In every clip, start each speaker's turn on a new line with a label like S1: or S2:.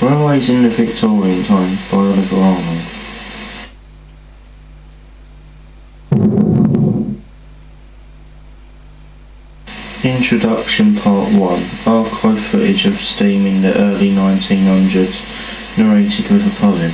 S1: Railways in the Victorian times by Oliver Arnold. Introduction Part 1. Archive footage of steam in the early 1900s, narrated with a poem.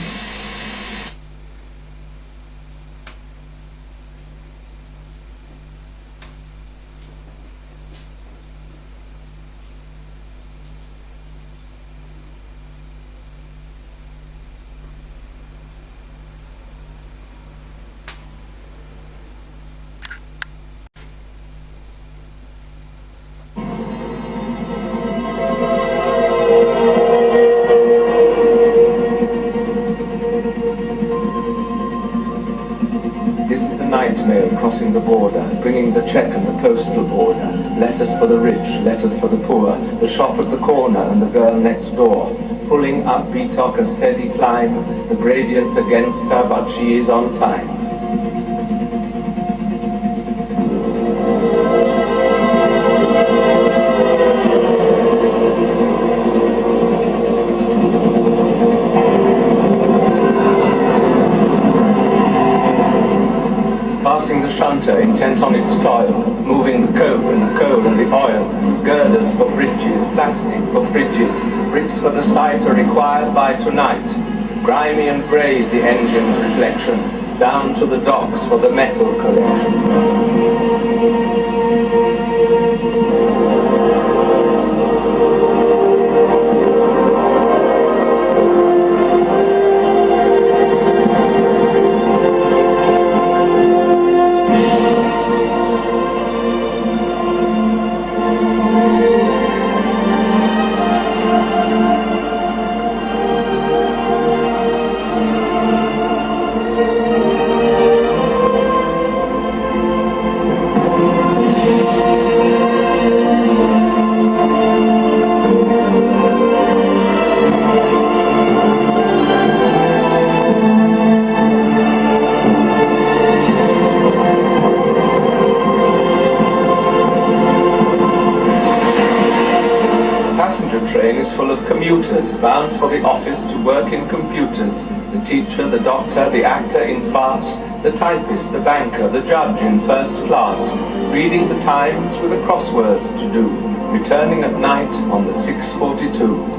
S2: Crossing the border, bringing the cheque and the postal order, letters for the rich, letters for the poor, the shop at the corner and the girl next door, pulling up Beatock a steady climb, the gradient's against her but she is on time. Intent on its toil, moving the coke and the coal and the oil, girders for bridges, plastic for fridges, bricks for the site are required by tonight. Grimy and grey is the engine's reflection, down to the docks for the metal collection. Bound for the office to work in computers, the teacher, the doctor, the actor in farce, the typist, the banker, the judge in first class, reading the Times with a crossword to do, returning at night on the 6:42.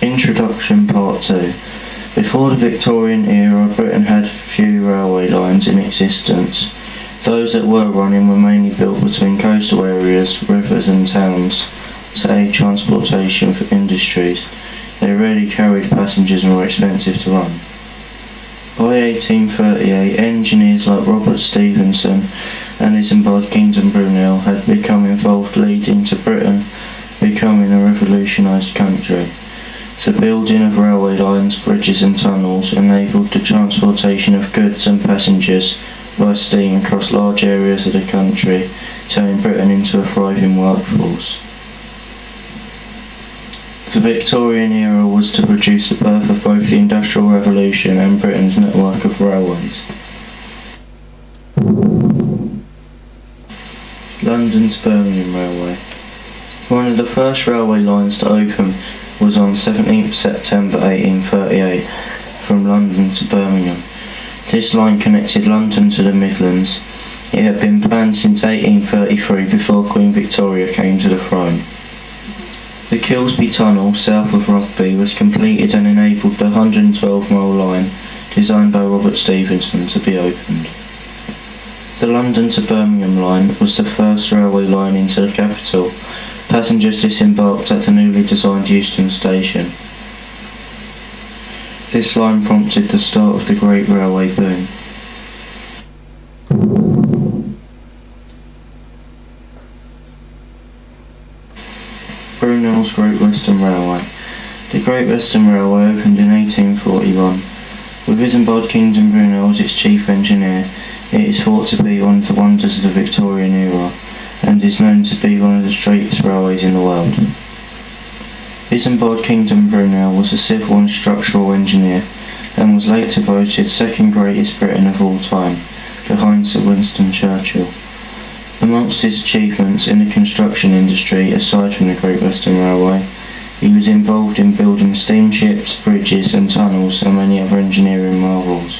S1: Introduction Part 2. Before the Victorian era, Britain had few railway lines in existence. Those that were running were mainly built between coastal areas, rivers and towns to aid transportation for industries. They rarely carried passengers and were expensive to run. By 1838, engineers like Robert Stephenson and Isambard Kingdom Brunel had become involved, leading to Britain becoming a revolutionised country. The building of railway lines, bridges and tunnels enabled the transportation of goods and passengers by steam across large areas of the country, turning Britain into a thriving workforce. The Victorian era was to produce the birth of both the Industrial Revolution and Britain's network of railways. London to Birmingham Railway. One of the first railway lines to open was on 17th September 1838 from London to Birmingham. This line connected London to the Midlands. It had been planned since 1833 before Queen Victoria came to the throne. The Kilsby Tunnel, south of Rugby, was completed and enabled the 112-mile line designed by Robert Stephenson to be opened. The London to Birmingham line was the first railway line into the capital. Passengers disembarked at the newly designed Euston Station. This line prompted the start of the Great Railway Boom. Brunel's Great Western Railway. The Great Western Railway opened in 1841. With Isambard Kingdom Brunel as its chief engineer, it is thought to be one of the wonders of the Victorian era, and is known to be one of the straightest railways in the world. Isambard Kingdom Brunel was a civil and structural engineer, and was later voted second greatest Briton of all time, behind Sir Winston Churchill. Amongst his achievements in the construction industry, aside from the Great Western Railway, he was involved in building steamships, bridges and tunnels, and many other engineering marvels.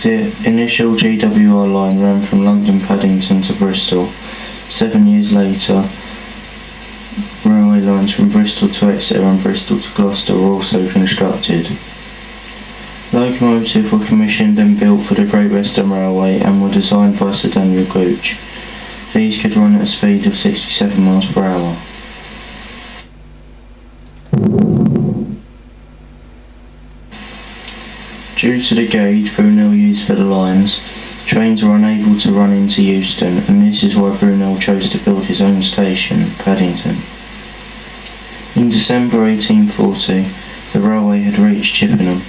S1: The initial GWR line ran from London Paddington to Bristol. 7 years later, railway lines from Bristol to Exeter and Bristol to Gloucester were also constructed. Locomotives were commissioned and built for the Great Western Railway and were designed by Sir Daniel Gooch. These could run at a speed of 67 miles per hour. Due to the gauge Brunel used for the lines, trains were unable to run into Euston, and this is why Brunel chose to build his own station at Paddington. In December 1840, the railway had reached Chippenham.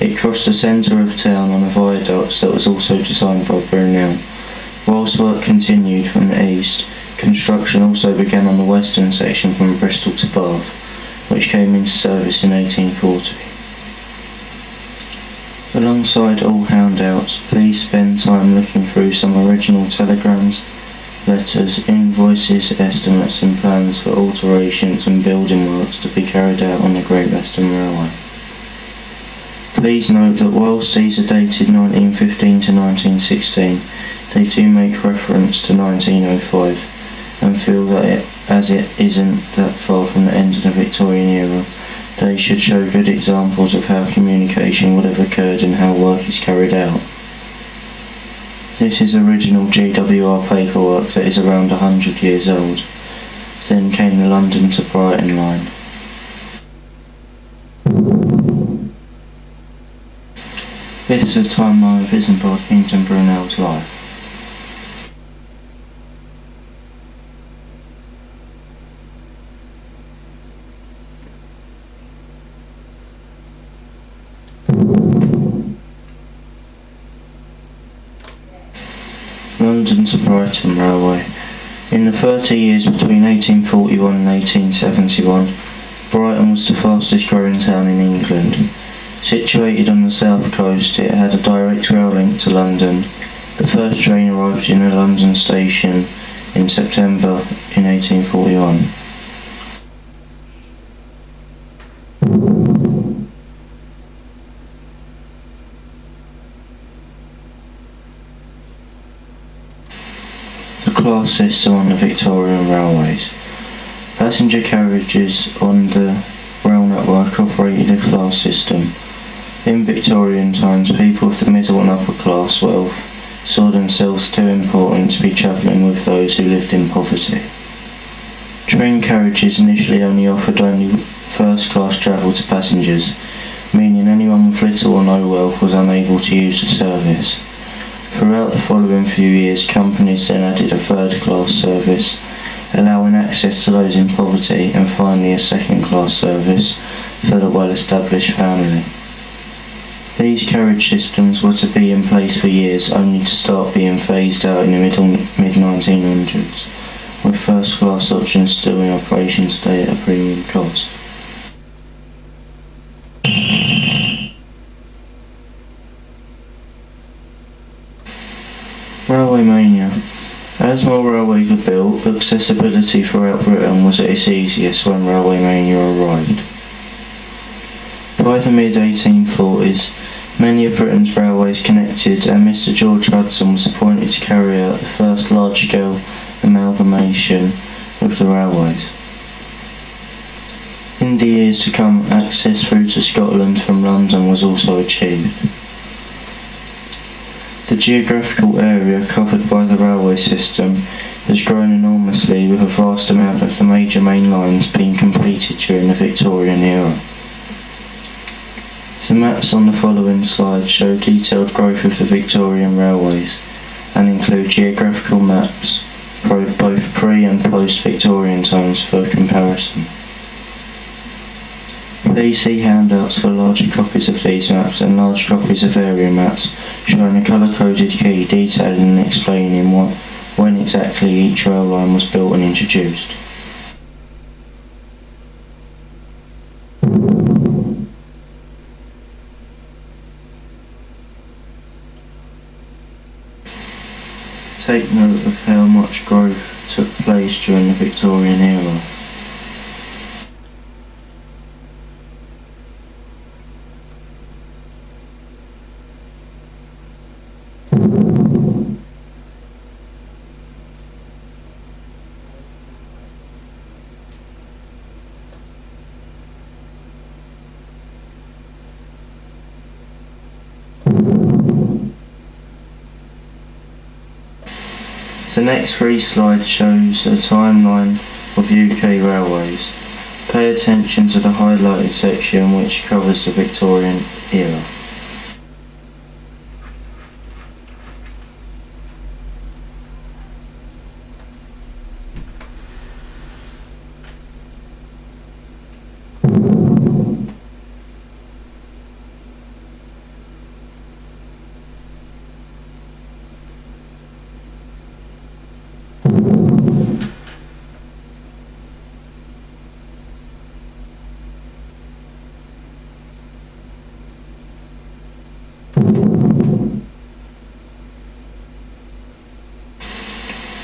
S1: It crossed the centre of town on a viaduct that was also designed by Brunel. Whilst work continued from the east, construction also began on the western section from Bristol to Bath, which came into service in 1840. Alongside all handouts, please spend time looking through some original telegrams, letters, invoices, estimates and plans for alterations and building works to be carried out on the Great Western Railway. Please note that whilst these are dated 1915 to 1916, they do make reference to 1905, and feel that as it isn't that far from the end of the Victorian era, they should show good examples of how communication would have occurred and how work is carried out. This is original GWR paperwork that is around 100 years old. Then came the London to Brighton line. This is a timeline of Isambard Kingdom Brunel's life. London to Brighton Railway. In the 30 years between 1841 and 1871, Brighton was the fastest growing town in England. Situated on the south coast, it had a direct rail link to London. The first train arrived in a London station in September in 1841. The class system on the Victorian railways. Passenger carriages on the rail network operated a class system. In Victorian times, people of the middle and upper class wealth saw themselves too important to be travelling with those who lived in poverty. Train carriages initially offered only first-class travel to passengers, meaning anyone with little or no wealth was unable to use the service. Throughout the following few years, companies then added a third-class service, allowing access to those in poverty, and finally a second-class service for the well-established family. These carriage systems were to be in place for years, only to start being phased out in the mid-1900s, with first-class options still in operation today at a premium cost. Railway mania. As more railways were built, accessibility throughout Britain was at its easiest when railway mania arrived. By the mid-1840s, many of Britain's railways connected, and Mr. George Hudson was appointed to carry out the first large-scale amalgamation of the railways. In the years to come, access through to Scotland from London was also achieved. The geographical area covered by the railway system has grown enormously, with a vast amount of the major main lines being completed during the Victorian era. The maps on the following slide show detailed growth of the Victorian railways and include geographical maps both pre- and post-Victorian times for comparison. Please see handouts for larger copies of these maps and large copies of area maps showing a colour-coded key detailing and explaining when exactly each rail line was built and introduced. Take note of how much growth took place during the Victorian era. The next 3 slides shows a timeline of UK railways. Pay attention to the highlighted section which covers the Victorian era.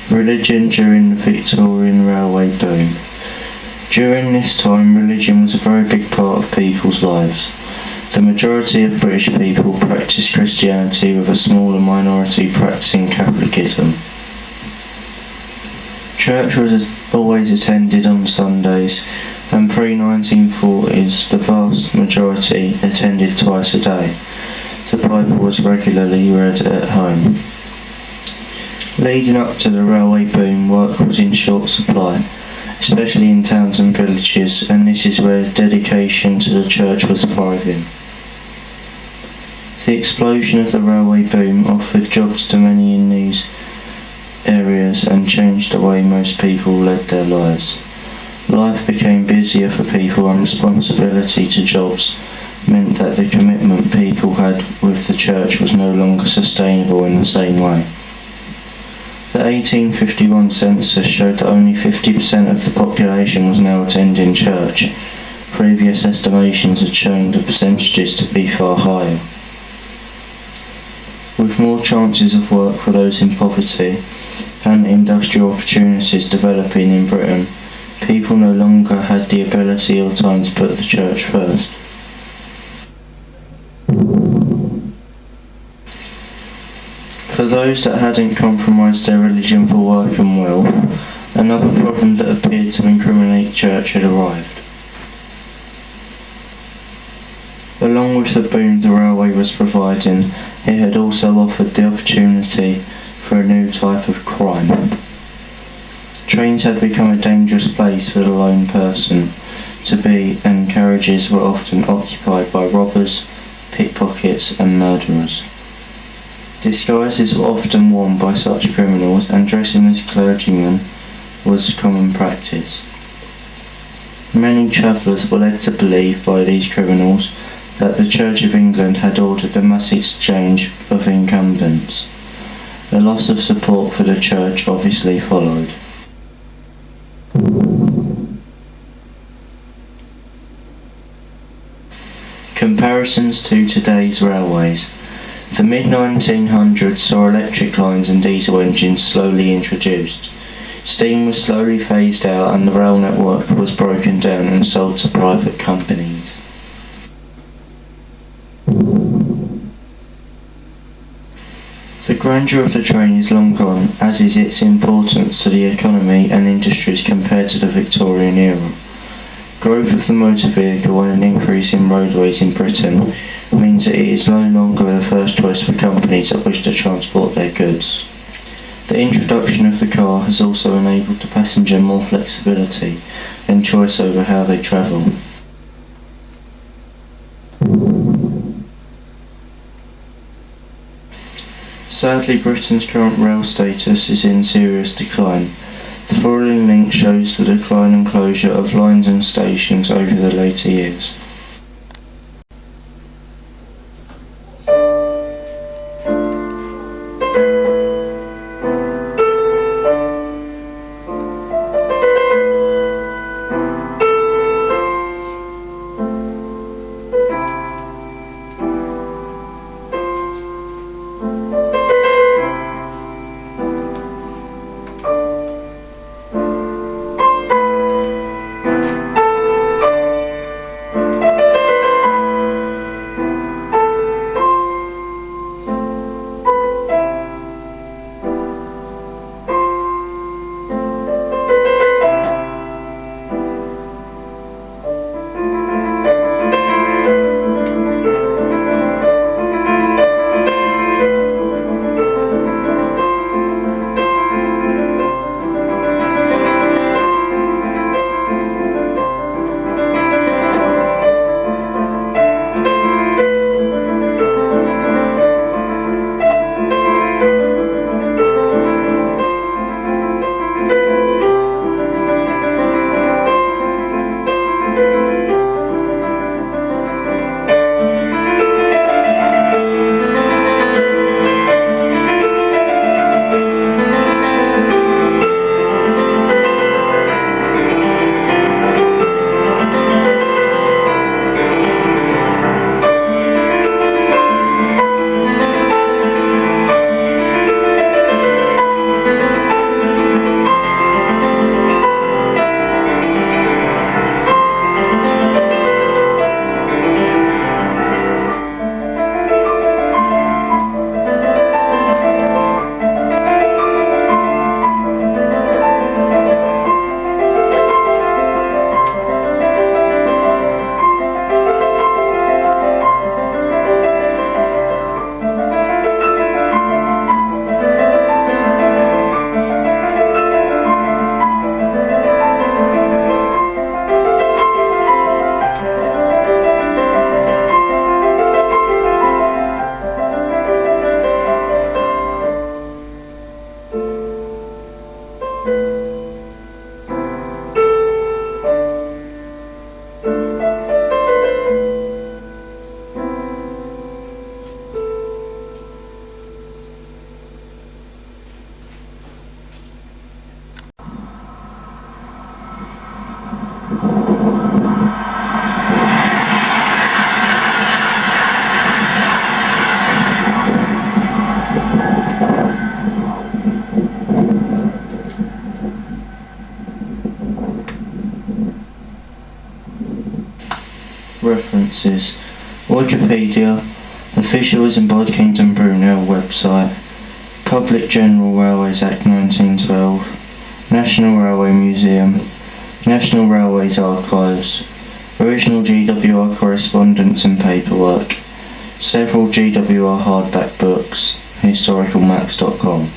S1: Religion during the Victorian railway boom. During this time, religion was a very big part of people's lives. The majority of British people practiced Christianity, with a smaller minority practicing Catholicism. Church was always attended on Sundays, and pre-1940s the vast majority attended twice a day. The Bible was regularly read at home. Leading up to the railway boom, work was in short supply, especially in towns and villages, and this is where dedication to the church was thriving. The explosion of the railway boom offered jobs to many in these areas and changed the way most people led their lives. Life became busier for people, and responsibility to jobs meant that the commitment people had with the church was no longer sustainable in the same way. The 1851 census showed that only 50% of the population was now attending church. Previous estimations had shown the percentages to be far higher. With more chances of work for those in poverty and industrial opportunities developing in Britain, people no longer had the ability or time to put the church first. For those that hadn't compromised their religion for work and wealth, another problem that appeared to incriminate church had arrived. Along with the boom the railway was providing, it had also offered the opportunity for a new type of crime. Trains had become a dangerous place for the lone person to be, and carriages were often occupied by robbers, pickpockets and murderers. Disguises were often worn by such criminals, and dressing as clergymen was common practice. Many travellers were led to believe by these criminals that the Church of England had ordered the mass exchange of incumbents. A loss of support for the church obviously followed. Comparisons to today's railways. The mid-1900s saw electric lines and diesel engines slowly introduced. Steam was slowly phased out, and the rail network was broken down and sold to private companies. The grandeur of the train is long gone, as is its importance to the economy and industries compared to the Victorian era. Growth of the motor vehicle and an increase in roadways in Britain means that it is no longer the first choice for companies that wish to transport their goods. The introduction of the car has also enabled the passenger more flexibility and choice over how they travel. Sadly, Britain's current rail status is in serious decline. The following link shows the decline and closure of lines and stations over the later years. References: Wikipedia, Official Isambard Kingdom Brunel website, Public General Railways Act 1912, National Railway Museum, National Railways Archives, original GWR correspondence and paperwork, several GWR hardback books, historicalmaps.com.